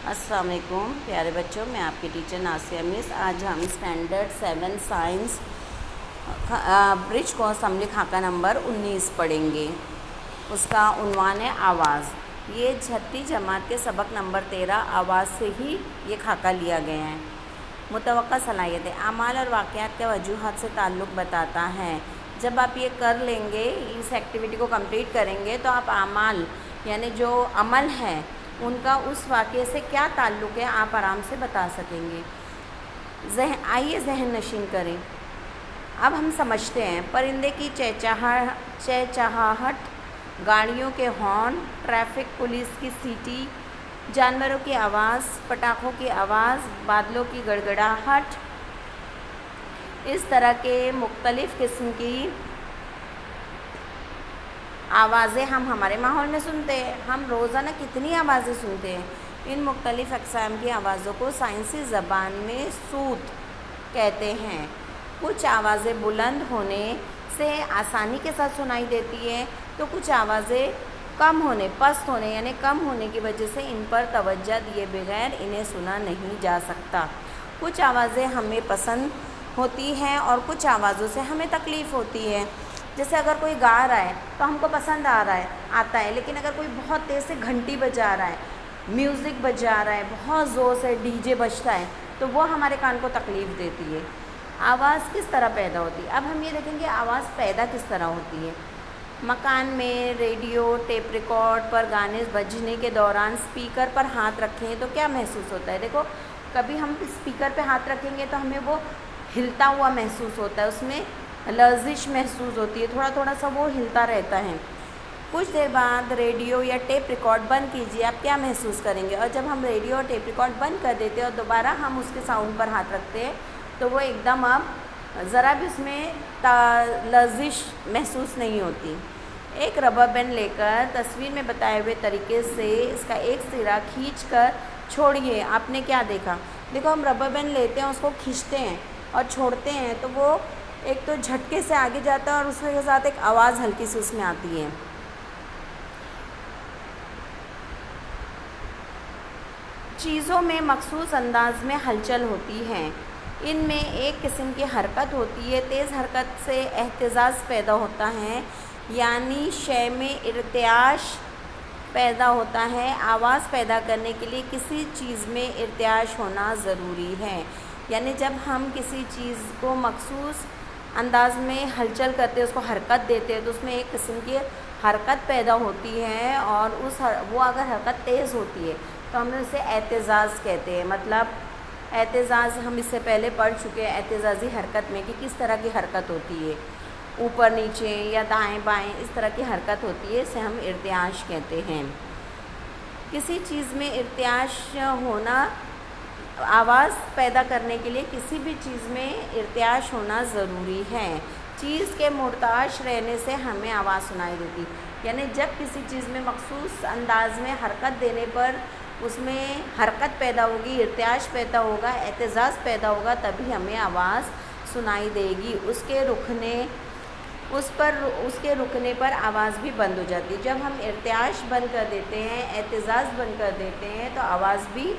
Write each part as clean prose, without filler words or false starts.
السلام علیکم پیارے بچوں، میں آپ کی ٹیچر ناسیہ مس۔ آج ہم اسٹینڈرڈ 7 سائنس برج کو اسمبلی خاکہ نمبر 19 پڑھیں گے۔ اس کا عنوان ہے آواز۔ یہ چھٹی جماعت کے سبق نمبر 13 آواز سے ہی یہ خاکہ لیا گیا ہے۔ متوقع صلاحیتیں اعمال اور واقعات کے وجوہات سے تعلق بتاتا ہے۔ جب آپ یہ کر لیں گے، اس ایکٹیویٹی کو کمپلیٹ کریں گے، تو آپ اعمال یعنی جو عمل ہے ان کا اس واقعے سے کیا تعلق ہے آپ آرام سے بتا سکیں گے۔ آئیے ذہن نشین کریں۔ اب ہم سمجھتے ہیں۔ پرندے کی چہچہاہٹ، گاڑیوں کے ہارن، ٹریفک پولیس کی سیٹی، جانوروں کی آواز، پٹاخوں کی آواز، بادلوں کی گڑگڑاہٹ، اس طرح کے مختلف قسم کی آوازیں ہم ہمارے ماحول میں سنتے ہیں۔ ہم روزانہ کتنی آوازیں سنتے ہیں۔ ان مختلف اقسام کی آوازوں کو سائنسی زبان میں صوت کہتے ہیں۔ کچھ آوازیں بلند ہونے سے آسانی کے ساتھ سنائی دیتی ہیں، تو کچھ آوازیں پست ہونے یعنی کم ہونے کی وجہ سے ان پر توجہ دیے بغیر انہیں سنا نہیں جا سکتا۔ کچھ آوازیں ہمیں پسند ہوتی ہیں اور کچھ آوازوں سے ہمیں تکلیف ہوتی ہے۔ جیسے اگر کوئی گا رہا ہے تو ہم کو پسند آتا ہے، لیکن اگر کوئی بہت تیز سے گھنٹی بجا رہا ہے، میوزک بجا رہا ہے، بہت زور سے ڈی جے بجتا ہے، تو وہ ہمارے کان کو تکلیف دیتی ہے۔ آواز کس طرح پیدا ہوتی ہے؟ اب ہم یہ دیکھیں گے آواز پیدا کس طرح ہوتی ہے۔ مکان میں ریڈیو ٹیپ ریکارڈ پر گانے بجنے کے دوران اسپیکر پر ہاتھ رکھیں تو کیا محسوس ہوتا ہے؟ دیکھو، کبھی ہم اسپیکر پہ ہاتھ رکھیں گے تو ہمیں وہ ہلتا ہوا محسوس ہوتا ہے، اس میں لرزش محسوس ہوتی ہے، تھوڑا تھوڑا سا وہ ہلتا رہتا ہے۔ کچھ دیر بعد ریڈیو یا ٹیپ ریکارڈ بند کیجیے، آپ کیا محسوس کریں گے؟ اور جب ہم ریڈیو اور ٹیپ ریکارڈ بند کر دیتے ہیں اور دوبارہ ہم اس کے ساؤنڈ پر ہاتھ رکھتے ہیں تو وہ ایک دم اب ذرا بھی اس میں لرزش محسوس نہیں ہوتی۔ ایک ربر بینڈ لے کر تصویر میں بتائے ہوئے طریقے سے اس کا ایک سرا کھینچ کر چھوڑیے۔ آپ نے کیا دیکھا؟ دیکھو، ہم ربر بینڈ لیتے ہیں، اس کو کھینچتے ہیں اور چھوڑتے ہیں تو وہ ایک تو جھٹکے سے آگے جاتا ہے اور اس کے ساتھ ایک آواز ہلکی سی اس میں آتی ہے۔ چیزوں میں مخصوص انداز میں ہلچل ہوتی ہے، ان میں ایک قسم کی حرکت ہوتی ہے۔ تیز حرکت سے اہتزاز پیدا ہوتا ہے، یعنی شے میں ارتعاش پیدا ہوتا ہے۔ آواز پیدا کرنے کے لیے کسی چیز میں ارتعاش ہونا ضروری ہے، یعنی جب ہم کسی چیز کو مخصوص انداز میں ہلچل کرتے ہیں، اس کو حرکت دیتے ہیں، تو اس میں ایک قسم کی حرکت پیدا ہوتی ہے، اور وہ اگر حرکت تیز ہوتی ہے تو ہم اسے اہتزاز کہتے ہیں۔ مطلب اہتزاز ہم اس سے پہلے پڑھ چکے ہیں، اہتزازی حرکت میں کہ کس طرح کی حرکت ہوتی ہے، اوپر نیچے یا دائیں بائیں، اس طرح کی حرکت ہوتی ہے، اسے ہم ارتعاش کہتے ہیں۔ کسی چیز میں ارتعاش ہونا، آواز پیدا کرنے کے لیے کسی بھی چیز میں ارتعاش ہونا ضروری ہے۔ چیز کے مرتعش رہنے سے ہمیں آواز سنائی دیتی، یعنی جب کسی چیز میں مخصوص انداز میں حرکت دینے پر اس میں حرکت پیدا ہوگی، ارتعاش پیدا ہوگا، اہتزاز پیدا ہوگا، تبھی ہمیں آواز سنائی دے گی۔ اس کے رکنے پر آواز بھی بند ہو جاتی ہے۔ جب ہم ارتعاش بند کر دیتے ہیں، اہتزاز بند کر دیتے ہیں، تو آواز بھی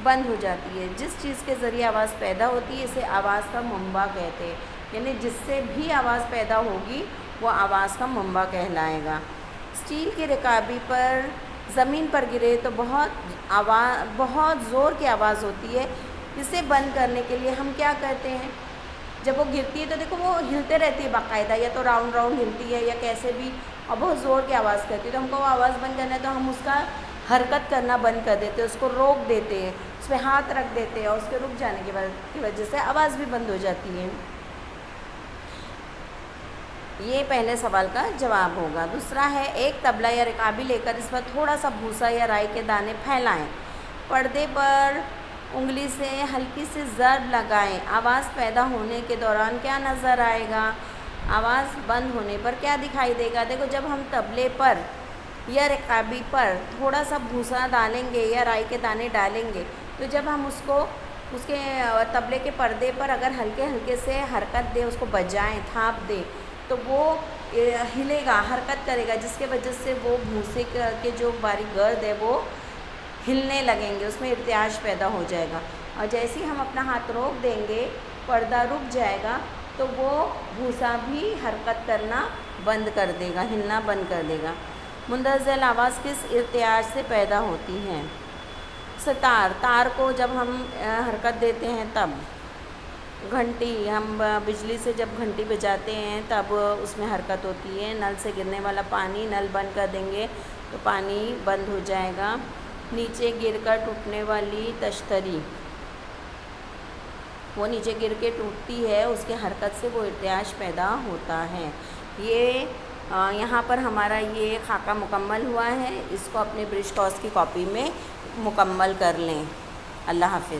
بند ہو جاتی ہے۔ جس چیز کے ذریعے آواز پیدا ہوتی ہے اسے آواز کا منبع کہتے ہیں، یعنی جس سے بھی آواز پیدا ہوگی وہ آواز کا منبع کہلائے گا۔ اسٹیل کی رکابی پر زمین پر گرے تو بہت زور کی آواز ہوتی ہے۔ اسے بند کرنے کے لیے ہم کیا کرتے ہیں؟ جب وہ گرتی ہے تو دیکھو وہ ہلتے رہتی ہے باقاعدہ، یا تو راؤنڈ ہلتی ہے یا کیسے بھی، اور بہت زور کی آواز کرتی ہے، تو ہم کو وہ آواز بند کرنا ہے تو ہم اس کا حرکت کرنا بند کر دیتے ہیں، اس کو روک دیتے ہیں، اس پہ ہاتھ رکھ دیتے ہیں، اور اس کے رک جانے کی وجہ سے آواز بھی بند ہو جاتی ہے۔ یہ پہلے سوال کا جواب ہوگا۔ دوسرا ہے، ایک طبلہ یا رکابی لے کر اس پر تھوڑا سا بھوسا یا رائی کے دانے پھیلائیں، پردے پر انگلی سے ہلکی سی ضرب لگائیں۔ آواز پیدا ہونے کے دوران کیا نظر آئے گا؟ آواز بند ہونے پر کیا دکھائی دے گا؟ دیکھو، جب ہم طبلے پر یا رکابی پر تھوڑا سا بھوسا ڈالیں گے یا رائی کے دانے ڈالیں گے، تو جب ہم اس کے طبلے کے پردے پر اگر ہلکے ہلکے سے حرکت دیں، اس کو بجائیں، تھاپ دیں، تو وہ ہلے گا، حرکت کرے گا، جس کے وجہ سے وہ بھوسے کے جو باریک گرد ہے وہ ہلنے لگیں گے، اس میں ارتعاش پیدا ہو جائے گا، اور جیسے ہی ہم اپنا ہاتھ روک دیں گے پردہ رک جائے گا تو وہ بھوسا بھی حرکت کرنا بند کر دے گا، ہلنا بند کر دے گا۔ مندرجہ ذیل آواز کس ارتعاش سے پیدا ہوتی ہے؟ ستار، تار کو جب ہم حرکت دیتے ہیں تب۔ گھنٹی، ہم بجلی سے جب گھنٹی بجاتے ہیں تب اس میں حرکت ہوتی ہے۔ نل سے گرنے والا پانی، نل بند کر دیں گے تو پانی بند ہو جائے گا۔ نیچے گر کر ٹوٹنے والی تشتری، وہ نیچے گر کے ٹوٹتی ہے، اس کے حرکت سے وہ ارتعاش پیدا ہوتا ہے۔ یہ یہاں پر ہمارا یہ خاکہ مکمل ہوا ہے، اس کو اپنے برش کورس کی کاپی میں مکمل کر لیں۔ اللہ حافظ۔